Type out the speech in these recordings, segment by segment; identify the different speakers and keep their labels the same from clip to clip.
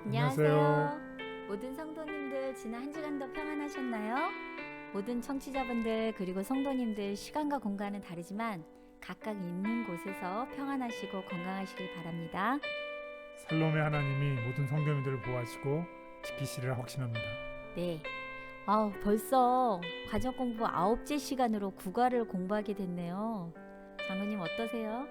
Speaker 1: 안녕하세요.
Speaker 2: 안녕하세요. 모든 성도님들 지난 한 주간도 평안하셨나요? 모든 청취자분들 그리고 성도님들 시간과 공간은 다르지만 각각 있는 곳에서 평안하시고 건강하시길 바랍니다.
Speaker 1: 살롬의 하나님이 모든 성도님들을 보호하시고 지키시리라 확신합니다.
Speaker 2: 네. 벌써 과정 공부 9째 시간으로 국어를 공부하게 됐네요. 장로님 어떠세요?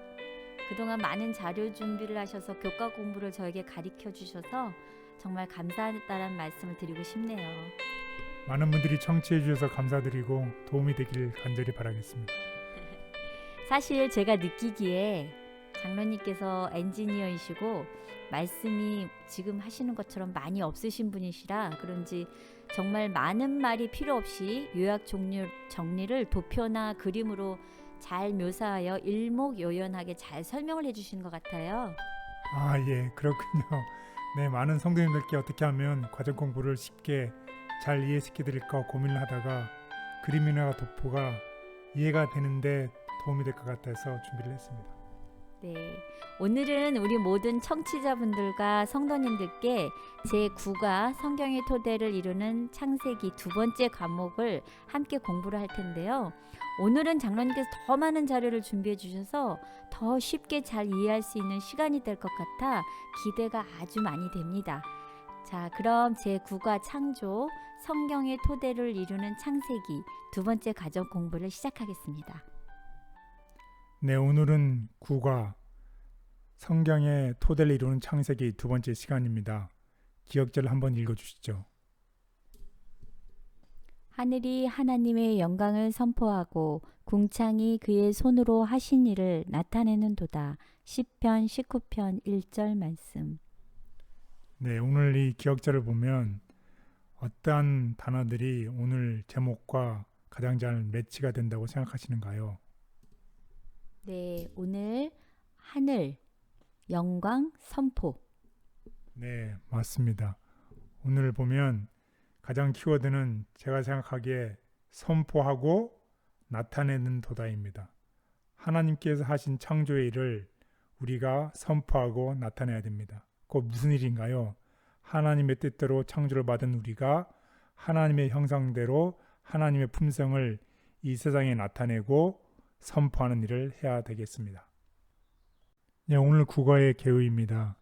Speaker 2: 그동안 많은 자료 준비를 하셔서 교과 공부를 저에게 가르쳐 주셔서 정말 감사하다는 말씀을 드리고 싶네요.
Speaker 1: 많은 분들이 청취해 주셔서 감사드리고 도움이 되길 간절히 바라겠습니다.
Speaker 2: 사실 제가 느끼기에 장로님께서 엔지니어이시고 말씀이 지금 하시는 것처럼 많이 없으신 분이시라 그런지 정말 많은 말이 필요 없이 요약 정리를 도표나 그림으로 잘 묘사하여 일목요연하게 잘 설명을 해주시는 것 같아요.
Speaker 1: 예, 그렇군요. 네, 많은 성도님들께 어떻게 하면 과정 공부를 쉽게 잘 이해시켜 드릴까 고민을 하다가 그림이나 도포가 이해가 되는데 도움이 될 것 같아서 준비를 했습니다.
Speaker 2: 네, 오늘은 우리 모든 청취자분들과 성도님들께 제9가 성경의 토대를 이루는 창세기 두 번째 과목을 함께 공부를 할 텐데요. 오늘은 장로님께서 더 많은 자료를 준비해 주셔서 더 쉽게 잘 이해할 수 있는 시간이 될 것 같아 기대가 아주 많이 됩니다. 자, 그럼 제9과 창조, 성경의 토대를 이루는 창세기 두 번째 과정 공부를 시작하겠습니다.
Speaker 1: 네, 오늘은 구가 성경의 토대를 이루는 창세기 두 번째 시간입니다. 기억절을 한번 읽어주시죠.
Speaker 2: 하늘이 하나님의 영광을 선포하고 궁창이 그의 손으로 하신 일을 나타내는 도다. 시편 19편 1절 말씀.
Speaker 1: 네, 오늘 이 기억절을 보면 어떠한 단어들이 오늘 제목과 가장 잘 매치가 된다고 생각하시는가요?
Speaker 2: 네, 오늘 하늘, 영광, 선포.
Speaker 1: 네, 맞습니다. 오늘 보면 가장 키워드는 제가 생각하기에 선포하고 나타내는 도다입니다. 하나님께서 하신 창조의 일을 우리가 선포하고 나타내야 됩니다. 그 무슨 일인가요? 하나님의 뜻대로 창조를 받은 우리가 하나님의 형상대로 하나님의 품성을 이 세상에 나타내고 선포하는 일을 해야 되겠습니다. 네, 오늘 국어의 개요입니다.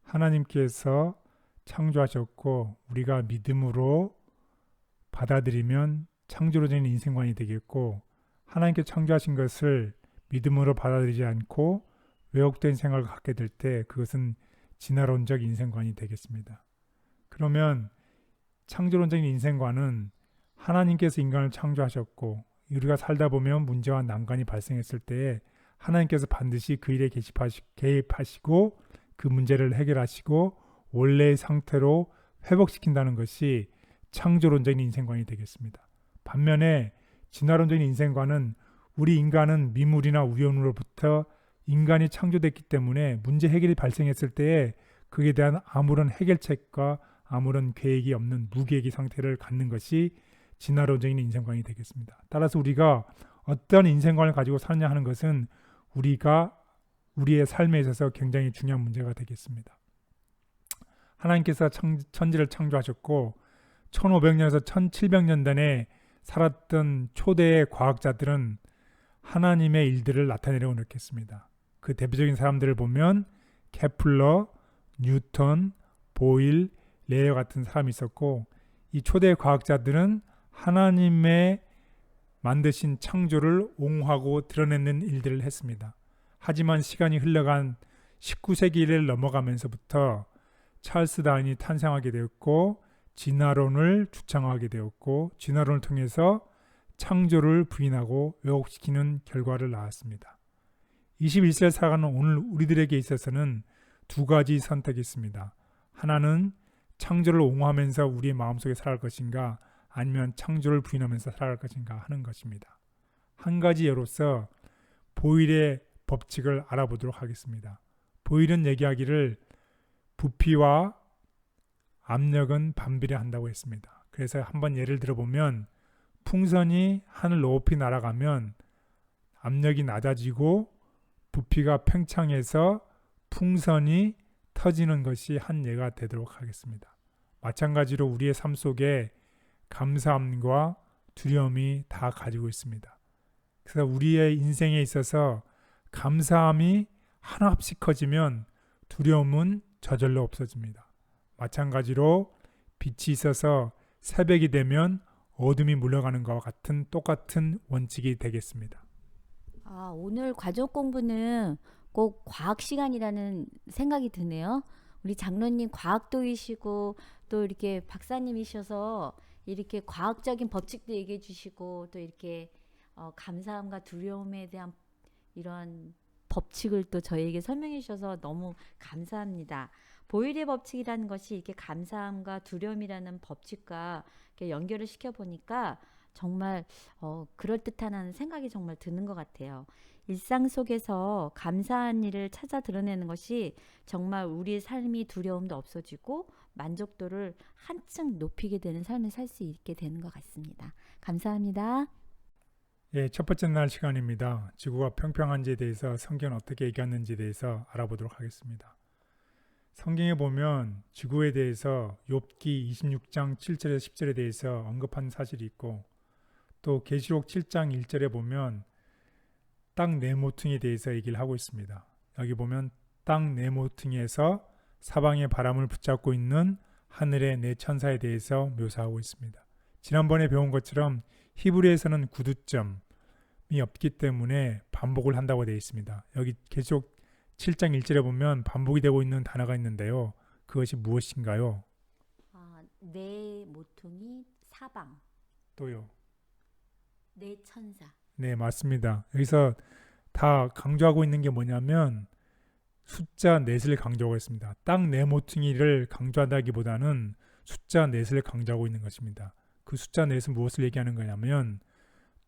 Speaker 1: 하나님께서 창조하셨고 우리가 믿음으로 받아들이면 창조로적인 인생관이 되겠고, 하나님께서 창조하신 것을 믿음으로 받아들이지 않고 왜곡된 생각을 갖게 될 때 그것은 진화론적 인생관이 되겠습니다. 그러면 창조론적인 인생관은 하나님께서 인간을 창조하셨고 우리가 살다 보면 문제와 난관이 발생했을 때에 하나님께서 반드시 그 일에 개입하시고 그 문제를 해결하시고 원래의 상태로 회복시킨다는 것이 창조론적인 인생관이 되겠습니다. 반면에 진화론적인 인생관은 우리 인간은 미물이나 우연으로부터 인간이 창조됐기 때문에 문제 해결이 발생했을 때에 그에 대한 아무런 해결책과 아무런 계획이 없는 무계획의 상태를 갖는 것이 진화론적인 인생관이 되겠습니다. 따라서 우리가 어떤 인생관을 가지고 사느냐 하는 것은 우리가 우리의 삶에 있어서 굉장히 중요한 문제가 되겠습니다. 하나님께서 천지를 창조하셨고 1500년에서 1700년 전에 살았던 초대의 과학자들은 하나님의 일들을 나타내려고 노력했습니다. 그 대표적인 사람들을 보면 케플러, 뉴턴, 보일, 레어 같은 사람이 있었고, 이 초대 과학자들은 하나님의 만드신 창조를 옹호하고 드러내는 일들을 했습니다. 하지만 시간이 흘러간 19세기를 넘어가면서부터 찰스 다윈이 탄생하게 되었고 진화론을 주창하게 되었고 진화론을 통해서 창조를 부인하고 왜곡시키는 결과를 낳았습니다. 21세기를 살아가는 오늘 우리들에게 있어서는 두 가지 선택이 있습니다. 하나는 창조를 옹호하면서 우리의 마음속에 살아갈 것인가, 아니면 창조를 부인하면서 살아갈 것인가 하는 것입니다. 한 가지 예로서 보일의 법칙을 알아보도록 하겠습니다. 보일은 얘기하기를 부피와 압력은 반비례한다고 했습니다. 그래서 한번 예를 들어보면 풍선이 하늘 높이 날아가면 압력이 낮아지고 부피가 팽창해서 풍선이 터지는 것이 한 예가 되도록 하겠습니다. 마찬가지로 우리의 삶 속에 감사함과 두려움이 다 가지고 있습니다. 그래서 우리의 인생에 있어서 감사함이 하나씩 커지면 두려움은 저절로 없어집니다. 마찬가지로 빛이 있어서 새벽이 되면 어둠이 물러가는 것과 같은 똑같은 원칙이 되겠습니다.
Speaker 2: 오늘 과정 공부는 꼭 과학 시간이라는 생각이 드네요. 우리 장로님 과학도이시고 또 이렇게 박사님이셔서 이렇게 과학적인 법칙도 얘기해 주시고 또 이렇게 감사함과 두려움에 대한 이런 법칙을 또 저희에게 설명해 주셔서 너무 감사합니다. 보일의 법칙이라는 것이 이렇게 감사함과 두려움이라는 법칙과 이렇게 연결을 시켜 보니까 정말 그럴듯하다는 생각이 정말 드는 것 같아요. 일상 속에서 감사한 일을 찾아 드러내는 것이 정말 우리의 삶이 두려움도 없어지고 만족도를 한층 높이게 되는 삶을 살 수 있게 되는 것 같습니다. 감사합니다.
Speaker 1: 예, 첫 번째 날 시간입니다. 지구가 평평한지에 대해서 성경은 어떻게 얘기하는지에 대해서 알아보도록 하겠습니다. 성경에 보면 지구에 대해서 욥기 26장 7절에서 10절에 대해서 언급한 사실이 있고 또 계시록 7장 1절에 보면 땅 네모퉁이에 대해서 얘기를 하고 있습니다. 여기 보면 땅 네모퉁이에서 사방의 바람을 붙잡고 있는 하늘의 네 천사에 대해서 묘사하고 있습니다. 지난번에 배운 것처럼 히브리에서는 구두점이 없기 때문에 반복을 한다고 되어 있습니다. 여기 계시록 7장 1절에 보면 반복이 되고 있는 단어가 있는데요. 그것이 무엇인가요?
Speaker 2: 네 모퉁이 사방
Speaker 1: 또요.
Speaker 2: 네 천사.
Speaker 1: 네, 맞습니다. 여기서 다 강조하고 있는 게 뭐냐면 숫자 넷을 강조하고 있습니다. 땅 네모퉁이를 강조한다기보다는 숫자 넷을 강조하고 있는 것입니다. 그 숫자 넷은 무엇을 얘기하는 거냐면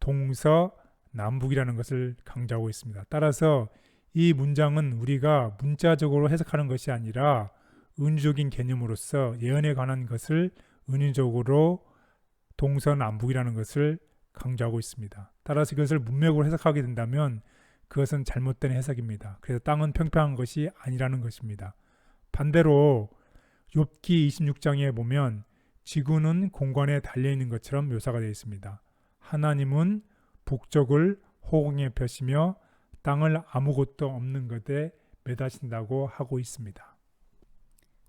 Speaker 1: 동서남북이라는 것을 강조하고 있습니다. 따라서 이 문장은 우리가 문자적으로 해석하는 것이 아니라 은유적인 개념으로서 예언에 관한 것을 은유적으로 동서남북이라는 것을 강조하고 있습니다. 따라서 이것을 문맥으로 해석하게 된다면 그것은 잘못된 해석입니다. 그래서 땅은 평평한 것이 아니라는 것입니다. 반대로 욥기 26장에 보면 지구는 공간에 달려있는 것처럼 묘사가 되어 있습니다. 하나님은 북쪽을 호공에 펴시며 땅을 아무것도 없는 것에 매다신다고 하고 있습니다.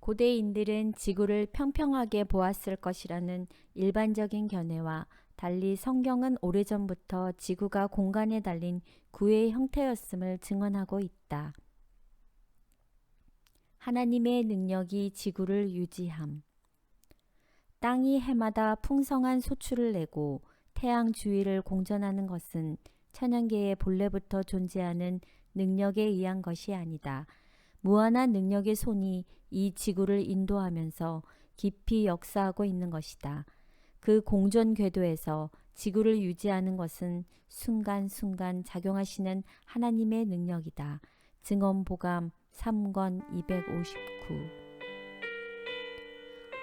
Speaker 2: 고대인들은 지구를 평평하게 보았을 것이라는 일반적인 견해와 달리 성경은 오래전부터 지구가 공간에 달린 구의 형태였음을 증언하고 있다. 하나님의 능력이 지구를 유지함. 땅이 해마다 풍성한 소출을 내고 태양 주위를 공전하는 것은 천연계의 본래부터 존재하는 능력에 의한 것이 아니다. 무한한 능력의 손이 이 지구를 인도하면서 깊이 역사하고 있는 것이다. 그 공전 궤도에서 지구를 유지하는 것은 순간순간 작용하시는 하나님의 능력이다. 증언보감 3권 259.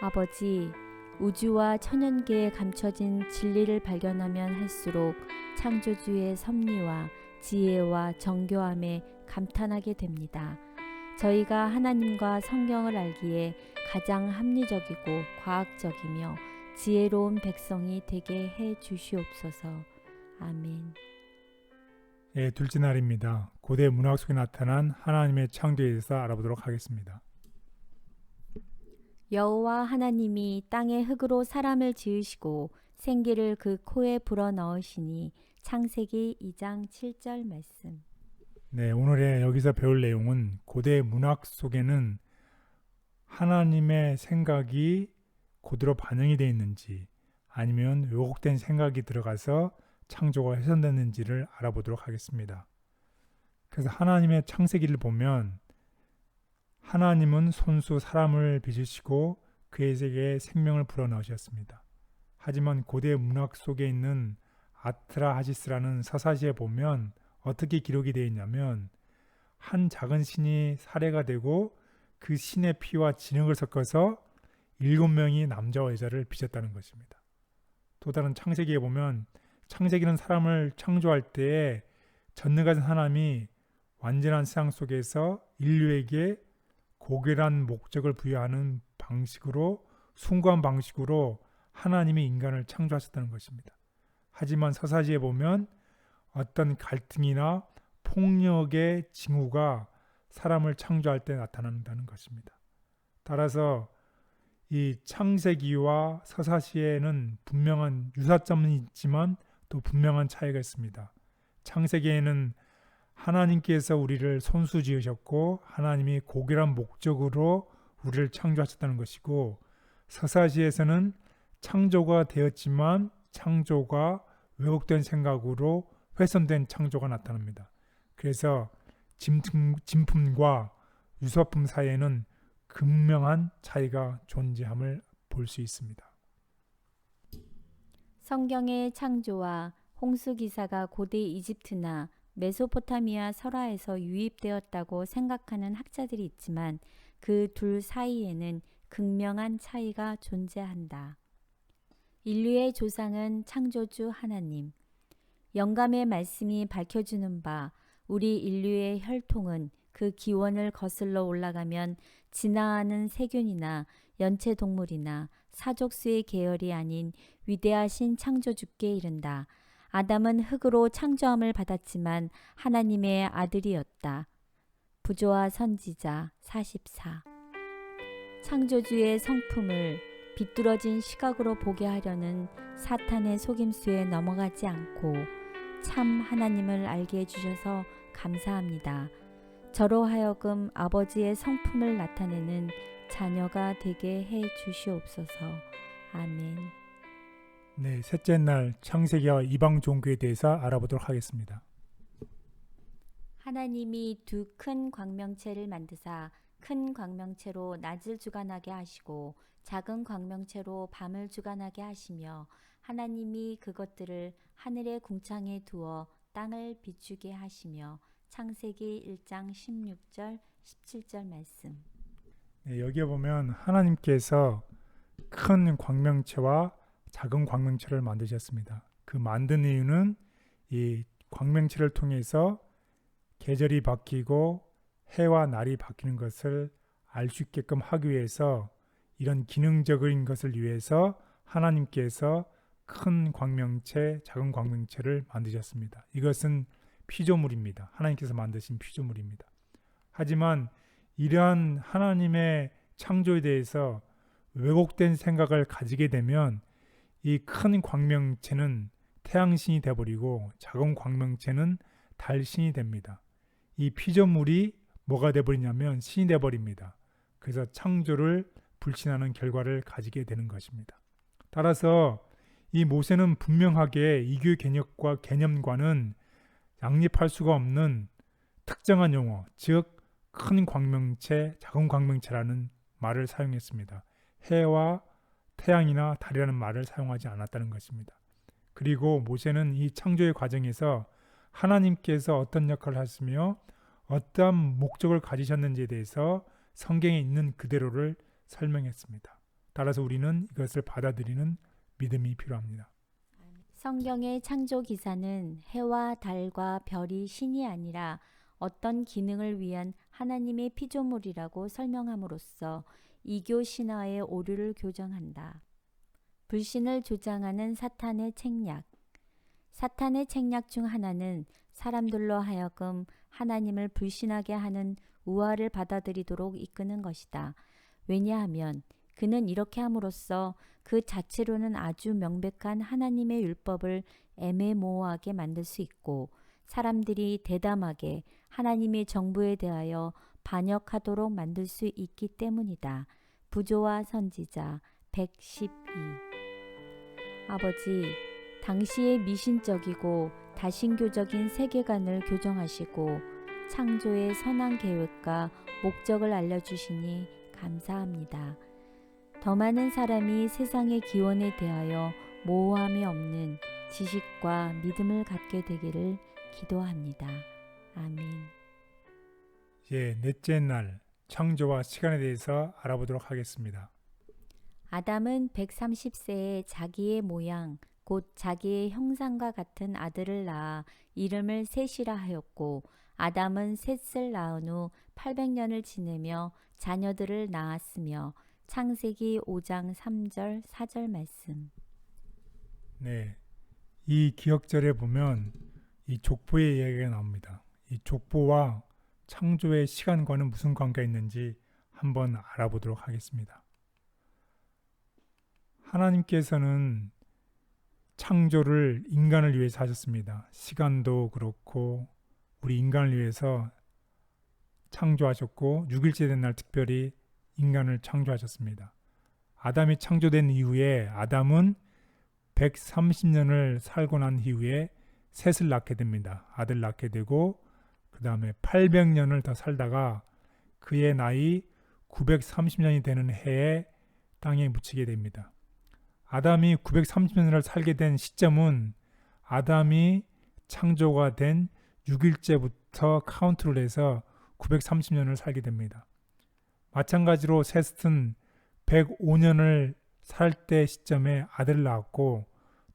Speaker 2: 아버지, 우주와 천연계에 감춰진 진리를 발견하면 할수록 창조주의 섭리와 지혜와 정교함에 감탄하게 됩니다. 저희가 하나님과 성경을 알기에 가장 합리적이고 과학적이며 지혜로운 백성이 되게 해 주시옵소서. 아멘.
Speaker 1: 예, 둘째 날입니다. 고대 문학 속에 나타난 하나님의 창조에 대해서 알아보도록 하겠습니다.
Speaker 2: 여호와 하나님이 땅의 흙으로 사람을 지으시고 생기를 그 코에 불어넣으시니 창세기 2장 7절 말씀.
Speaker 1: 네, 오늘의 여기서 배울 내용은 고대 문학 속에는 하나님의 생각이 그대로 반영이 되어 있는지 아니면 왜곡된 생각이 들어가서 창조가 훼손됐는지를 알아보도록 하겠습니다. 그래서 하나님의 창세기를 보면 하나님은 손수 사람을 빚으시고 그에게 생명을 불어넣으셨습니다. 하지만 고대 문학 속에 있는 아트라하시스라는 서사시에 보면 어떻게 기록이 되어 있냐면 한 작은 신이 살해가 되고 그 신의 피와 진흙을 섞어서 7명이 남자와 여자를 빚었다는 것입니다. 또 다른 창세기에 보면 창세기는 사람을 창조할 때에 전능하신 하나님이 완전한 세상 속에서 인류에게 고결한 목적을 부여하는 방식으로 숭고한 방식으로 하나님이 인간을 창조하셨다는 것입니다. 하지만 서사시에 보면 어떤 갈등이나 폭력의 징후가 사람을 창조할 때 나타난다는 것입니다. 따라서 이 창세기와 서사시에는 분명한 유사점은 있지만 또 분명한 차이가 있습니다. 창세기에는 하나님께서 우리를 손수 지으셨고 하나님이 고결한 목적으로 우리를 창조하셨다는 것이고, 서사시에서는 창조가 되었지만 창조가 왜곡된 생각으로 훼손된 창조가 나타납니다. 그래서 진품과 유사품 사이에는 극명한 차이가 존재함을 볼 수 있습니다.
Speaker 2: 성경의 창조와 홍수 기사가 고대 이집트나 메소포타미아 설화에서 유입되었다고 생각하는 학자들이 있지만 그 둘 사이에는 극명한 차이가 존재한다. 인류의 조상은 창조주 하나님. 영감의 말씀이 밝혀주는 바 우리 인류의 혈통은 그 기원을 거슬러 올라가면 진화하는 세균이나 연체동물이나 사족수의 계열이 아닌 위대하신 창조주께 이른다. 아담은 흙으로 창조함을 받았지만 하나님의 아들이었다. 부조와 선지자 44. 창조주의 성품을 비뚤어진 시각으로 보게 하려는 사탄의 속임수에 넘어가지 않고 참 하나님을 알게 해주셔서 감사합니다. 저로 하여금 아버지의 성품을 나타내는 자녀가 되게 해 주시옵소서. 아멘.
Speaker 1: 네, 셋째 날 창세기와 이방 종교에 대해서 알아보도록 하겠습니다.
Speaker 2: 하나님이 두 큰 광명체를 만드사 큰 광명체로 낮을 주관하게 하시고 작은 광명체로 밤을 주관하게 하시며 하나님이 그것들을 하늘의 궁창에 두어 땅을 비추게 하시며. 창세기 1장 16절 17절 말씀.
Speaker 1: 네, 여기에 보면 하나님께서 큰 광명체와 작은 광명체를 만드셨습니다. 그 만든 이유는 이 광명체를 통해서 계절이 바뀌고 해와 날이 바뀌는 것을 알 수 있게끔 하기 위해서, 이런 기능적인 것을 위해서 하나님께서 큰 광명체, 작은 광명체를 만드셨습니다. 이것은 피조물입니다. 하나님께서 만드신 피조물입니다. 하지만 이러한 하나님의 창조에 대해서 왜곡된 생각을 가지게 되면 이 큰 광명체는 태양신이 되어버리고 작은 광명체는 달신이 됩니다. 이 피조물이 뭐가 되어버리냐면 신이 되어버립니다. 그래서 창조를 불신하는 결과를 가지게 되는 것입니다. 따라서 이 모세는 분명하게 이교의 개념과는 양립할 수가 없는 특정한 용어, 즉 큰 광명체, 작은 광명체라는 말을 사용했습니다. 해와 태양이나 달이라는 말을 사용하지 않았다는 것입니다. 그리고 모세는 이 창조의 과정에서 하나님께서 어떤 역할을 하시며 어떠한 목적을 가지셨는지에 대해서 성경에 있는 그대로를 설명했습니다. 따라서 우리는 이것을 받아들이는 믿음이 필요합니다.
Speaker 2: 성경의 창조 기사는 해와 달과 별이 신이 아니라 어떤 기능을 위한 하나님의 피조물이라고 설명함으로써 이교 신화의 오류를 교정한다. 불신을 조장하는 사탄의 책략. 사탄의 책략 중 하나는 사람들로 하여금 하나님을 불신하게 하는 우화를 받아들이도록 이끄는 것이다. 왜냐하면 그는 이렇게 함으로써 그 자체로는 아주 명백한 하나님의 율법을 애매모호하게 만들 수 있고 사람들이 대담하게 하나님의 정부에 대하여 반역하도록 만들 수 있기 때문이다. 부조와 선지자 112. 아버지, 당시의 미신적이고 다신교적인 세계관을 교정하시고 창조의 선한 계획과 목적을 알려주시니 감사합니다. 더 많은 사람이 세상의 기원에 대하여 모호함이 없는 지식과 믿음을 갖게 되기를 기도합니다. 아멘.
Speaker 1: 넷째 날 창조와 시간에 대해서 알아보도록 하겠습니다.
Speaker 2: 아담은 130세에 자기의 모양 곧 자기의 형상과 같은 아들을 낳아 이름을 셋이라 하였고 아담은 셋을 낳은 후 800년을 지내며 자녀들을 낳았으며 창세기 5장 3절 4절 말씀.
Speaker 1: 네, 이 기억절에 보면 이 족보의 이야기가 나옵니다. 이 족보와 창조의 시간과는 무슨 관계가 있는지 한번 알아보도록 하겠습니다. 하나님께서는 창조를 인간을 위해서 하셨습니다. 시간도 그렇고 우리 인간을 위해서 창조하셨고 6일째 된 날 특별히 인간을 창조하셨습니다. 아담이 창조된 이후에 아담은 130년을 살고 난 이후에 셋을 낳게 됩니다. 아들 낳게 되고 그 다음에 800년을 더 살다가 그의 나이 930년이 되는 해에 땅에 묻히게 됩니다. 아담이 930년을 살게 된 시점은 아담이 창조가 된 6일째부터 카운트를 해서 930년을 살게 됩니다. 마찬가지로 셋은 105년을 살 때 시점에 아들을 낳았고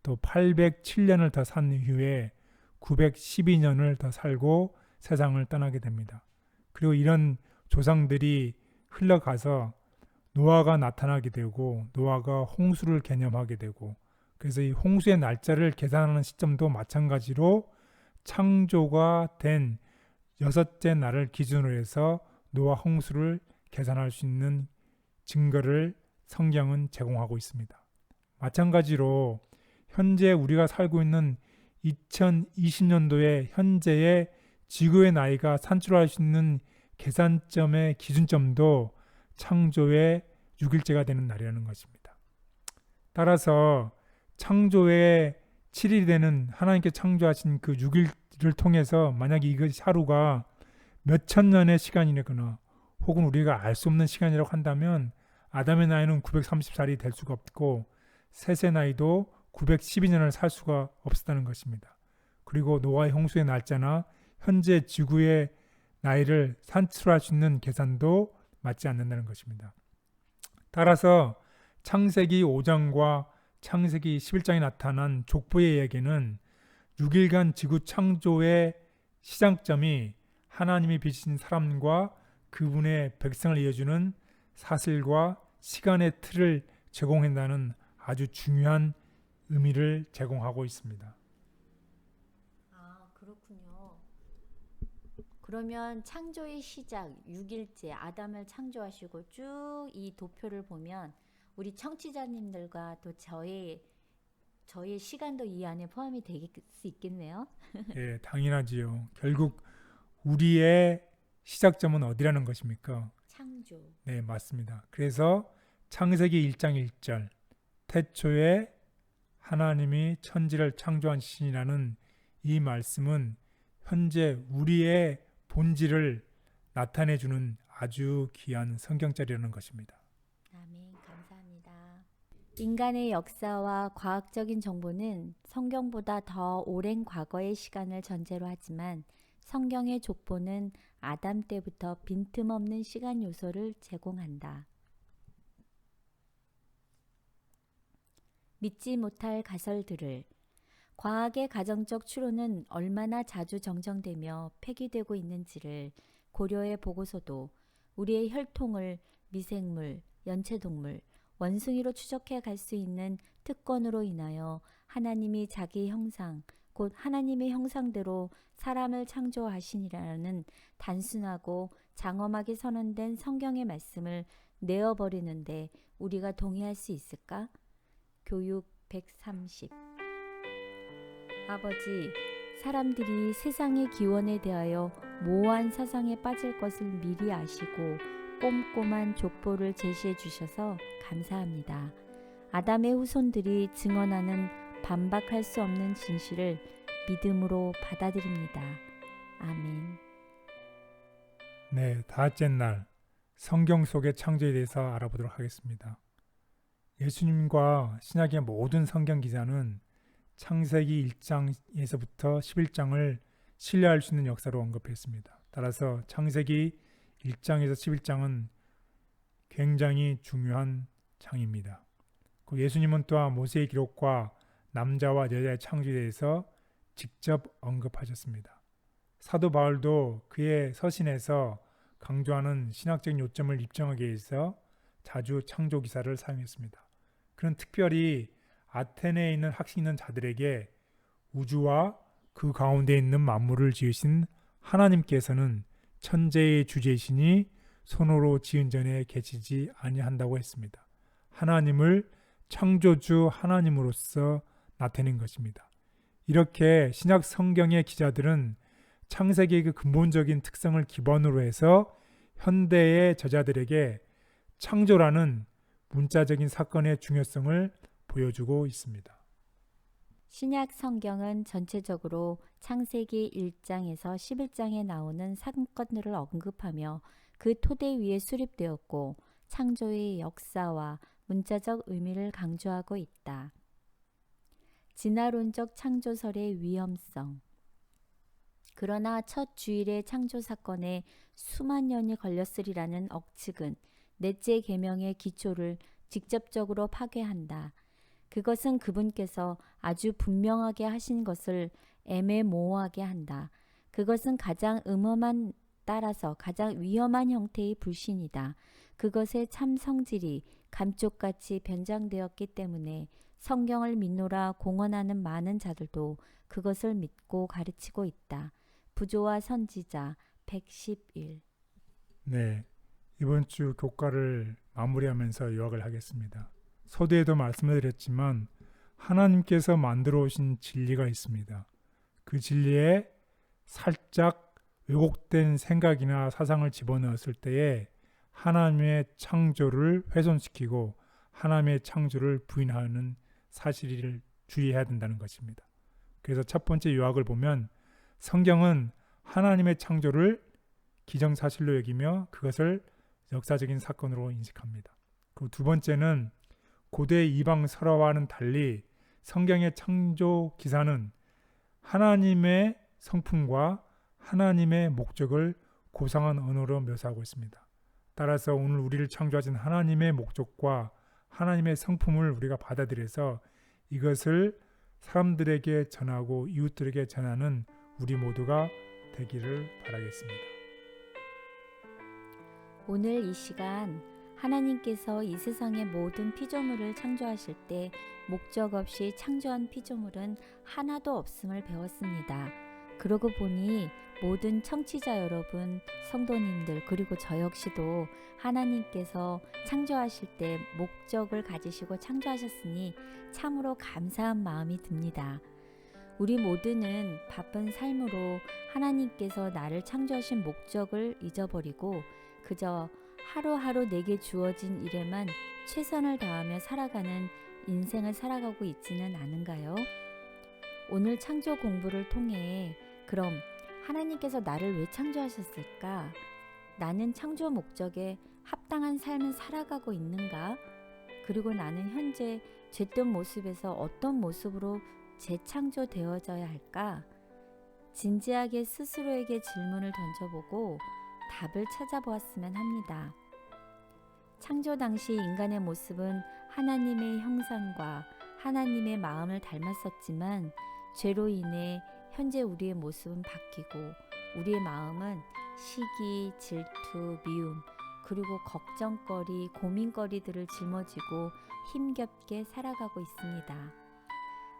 Speaker 1: 또 807년을 더 산 이후에 912년을 더 살고 세상을 떠나게 됩니다. 그리고 이런 조상들이 흘러가서 노아가 나타나게 되고 노아가 홍수를 개념하게 되고 그래서 이 홍수의 날짜를 계산하는 시점도 마찬가지로 창조가 된 여섯째 날을 기준으로 해서 노아 홍수를 계산할 수 있는 증거를 성경은 제공하고 있습니다. 마찬가지로 현재 우리가 살고 있는 2020년도에 현재의 지구의 나이가 산출할 수 있는 계산점의 기준점도 창조의 6일째가 되는 날이라는 것입니다. 따라서 창조의 7일이 되는 하나님께 창조하신 그 6일을 통해서 만약에 이것이 하루가 몇천 년의 시간이거나 혹은 우리가 알 수 없는 시간이라고 한다면 아담의 나이는 930살이 될 수가 없고 셋의 나이도 912년을 살 수가 없었다는 것입니다. 그리고 노아의 홍수의 날짜나 현재 지구의 나이를 산출할 수 있는 계산도 맞지 않는다는 것입니다. 따라서 창세기 5장과 창세기 11장에 나타난 족보의 이야기는 6일간 지구 창조의 시작점이 하나님이 빚으신 사람과 그분의 백성을 이어주는 사슬과 시간의 틀을 제공한다는 아주 중요한 의미를 제공하고 있습니다.
Speaker 2: 아, 그렇군요. 그러면 창조의 시작 6일째 아담을 창조하시고 쭉 이 도표를 보면 우리 청취자님들과 또 저의 시간도 이 안에 포함이 될 수 있겠네요.
Speaker 1: 예, 당연하지요. 결국 우리의 시작점은 어디라는 것입니까?
Speaker 2: 창조.
Speaker 1: 네, 맞습니다. 그래서 창세기 1장 1절 태초에 하나님이 천지를 창조하시니라는 이 말씀은 현재 우리의 본질을 나타내주는 아주 귀한 성경절이라는 것입니다.
Speaker 2: 아멘. 감사합니다. 인간의 역사와 과학적인 정보는 성경보다 더 오랜 과거의 시간을 전제로 하지만 성경의 족보는 아담 때부터 빈틈없는 시간 요소를 제공한다. 믿지 못할 가설들을 과학의 가정적 추론은 얼마나 자주 정정되며 폐기되고 있는지를 고려해 보고서도 우리의 혈통을 미생물, 연체동물, 원숭이로 추적해 갈 수 있는 특권으로 인하여 하나님이 자기 형상, 곧 하나님의 형상대로 사람을 창조하시니라는 단순하고 장엄하게 선언된 성경의 말씀을 내어버리는데 우리가 동의할 수 있을까? 교육 130 아버지, 사람들이 세상의 기원에 대하여 모호한 사상에 빠질 것을 미리 아시고 꼼꼼한 족보를 제시해 주셔서 감사합니다. 아담의 후손들이 증언하는 반박할 수 없는 진실을 믿음으로 받아들입니다. 아멘.
Speaker 1: 네, 다섯째 날 성경 속의 창조에 대해서 알아보도록 하겠습니다. 예수님과 신약의 모든 성경 기자는 창세기 1장에서부터 11장을 신뢰할 수 있는 역사로 언급했습니다. 따라서 창세기 1장에서 11장은 굉장히 중요한 장입니다. 예수님은 또한 모세의 기록과 남자와 여자의 창조에 대해서 직접 언급하셨습니다. 사도 바울도 그의 서신에서 강조하는 신학적인 요점을 입증하기 위해서 자주 창조 기사를 사용했습니다. 그는 특별히 아테네에 있는 학식 있는 자들에게 우주와 그 가운데 있는 만물을 지으신 하나님께서는 천재의 주제이시니 손으로 지은 전에 계시지 아니한다고 했습니다. 하나님을 창조주 하나님으로서 나타낸 것입니다. 이렇게 신약 성경의 기자들은 창세기의 그 근본적인 특성을 기반으로 해서 현대의 저자들에게 창조라는 문자적인 사건의 중요성을 보여주고 있습니다.
Speaker 2: 신약 성경은 전체적으로 창세기 1장에서 11장에 나오는 사건들을 언급하며 그 토대 위에 수립되었고 창조의 역사와 문자적 의미를 강조하고 있다. 진화론적 창조설의 위험성. 그러나 첫 주일의 창조 사건에 수만 년이 걸렸으리라는 억측은 넷째 계명의 기초를 직접적으로 파괴한다. 그것은 그분께서 아주 분명하게 하신 것을 애매모호하게 한다. 그것은 가장 따라서 가장 위험한 형태의 불신이다. 그것의 참 성질이 감쪽같이 변장되었기 때문에 성경을 믿노라 공언하는 많은 자들도 그것을 믿고 가르치고 있다. 부조와 선지자 111.
Speaker 1: 네, 이번 주 교과를 마무리하면서 요약을 하겠습니다. 서두에도 말씀을 드렸지만 하나님께서 만들어 오신 진리가 있습니다. 그 진리에 살짝 왜곡된 생각이나 사상을 집어넣었을 때에 하나님의 창조를 훼손시키고 하나님의 창조를 부인하는 사실을 주의해야 된다는 것입니다. 그래서 첫 번째 요약을 보면 성경은 하나님의 창조를 기정사실로 여기며 그것을 역사적인 사건으로 인식합니다. 그리고 두 번째는 고대 이방 설화와는 달리 성경의 창조 기사는 하나님의 성품과 하나님의 목적을 고상한 언어로 묘사하고 있습니다. 따라서 오늘 우리를 창조하신 하나님의 목적과 하나님의 성품을 우리가 받아들여서 이것을 사람들에게 전하고 이웃들에게 전하는 우리 모두가 되기를 바라겠습니다.
Speaker 2: 오늘 이 시간 하나님께서 이 세상의 모든 피조물을 창조하실 때 목적 없이 창조한 피조물은 하나도 없음을 배웠습니다. 그러고 보니 모든 청취자 여러분, 성도님들 그리고 저 역시도 하나님께서 창조하실 때 목적을 가지시고 창조하셨으니 참으로 감사한 마음이 듭니다. 우리 모두는 바쁜 삶으로 하나님께서 나를 창조하신 목적을 잊어버리고 그저 하루하루 내게 주어진 일에만 최선을 다하며 살아가는 인생을 살아가고 있지는 않은가요? 오늘 창조 공부를 통해 그럼 하나님께서 나를 왜 창조하셨을까? 나는 창조 목적에 합당한 삶을 살아가고 있는가? 그리고 나는 현재 죄된 모습에서 어떤 모습으로 재창조되어져야 할까? 진지하게 스스로에게 질문을 던져보고 답을 찾아보았으면 합니다. 창조 당시 인간의 모습은 하나님의 형상과 하나님의 마음을 닮았었지만 죄로 인해 현재 우리의 모습은 바뀌고 우리의 마음은 시기, 질투, 미움, 그리고 걱정거리, 고민거리들을 짊어지고 힘겹게 살아가고 있습니다.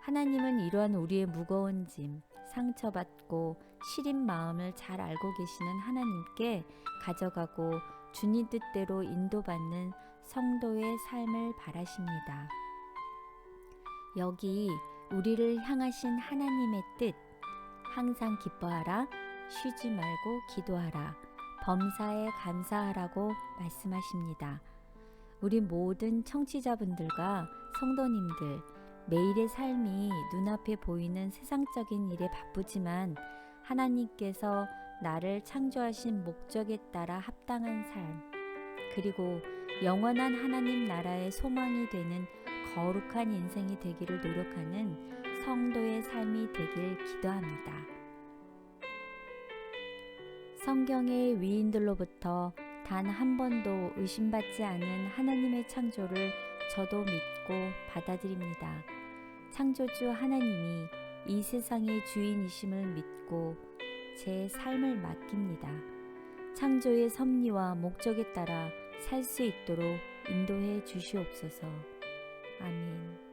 Speaker 2: 하나님은 이러한 우리의 무거운 짐, 상처받고 시린 마음을 잘 알고 계시는 하나님께 가져가고 주님 뜻대로 인도받는 성도의 삶을 바라십니다. 여기 우리를 향하신 하나님의 뜻, 항상 기뻐하라, 쉬지 말고 기도하라, 범사에 감사하라고 말씀하십니다. 우리 모든 청취자분들과 성도님들, 매일의 삶이 눈앞에 보이는 세상적인 일에 바쁘지만 하나님께서 나를 창조하신 목적에 따라 합당한 삶, 그리고 영원한 하나님 나라의 소망이 되는 거룩한 인생이 되기를 노력하는 성도의 삶이 되길 기도합니다. 성경의 위인들로부터 단 한 번도 의심받지 않은 하나님의 창조를 저도 믿고 받아들입니다. 창조주 하나님이 이 세상의 주인이심을 믿고 제 삶을 맡깁니다. 창조의 섭리와 목적에 따라 살 수 있도록 인도해 주시옵소서. 아멘.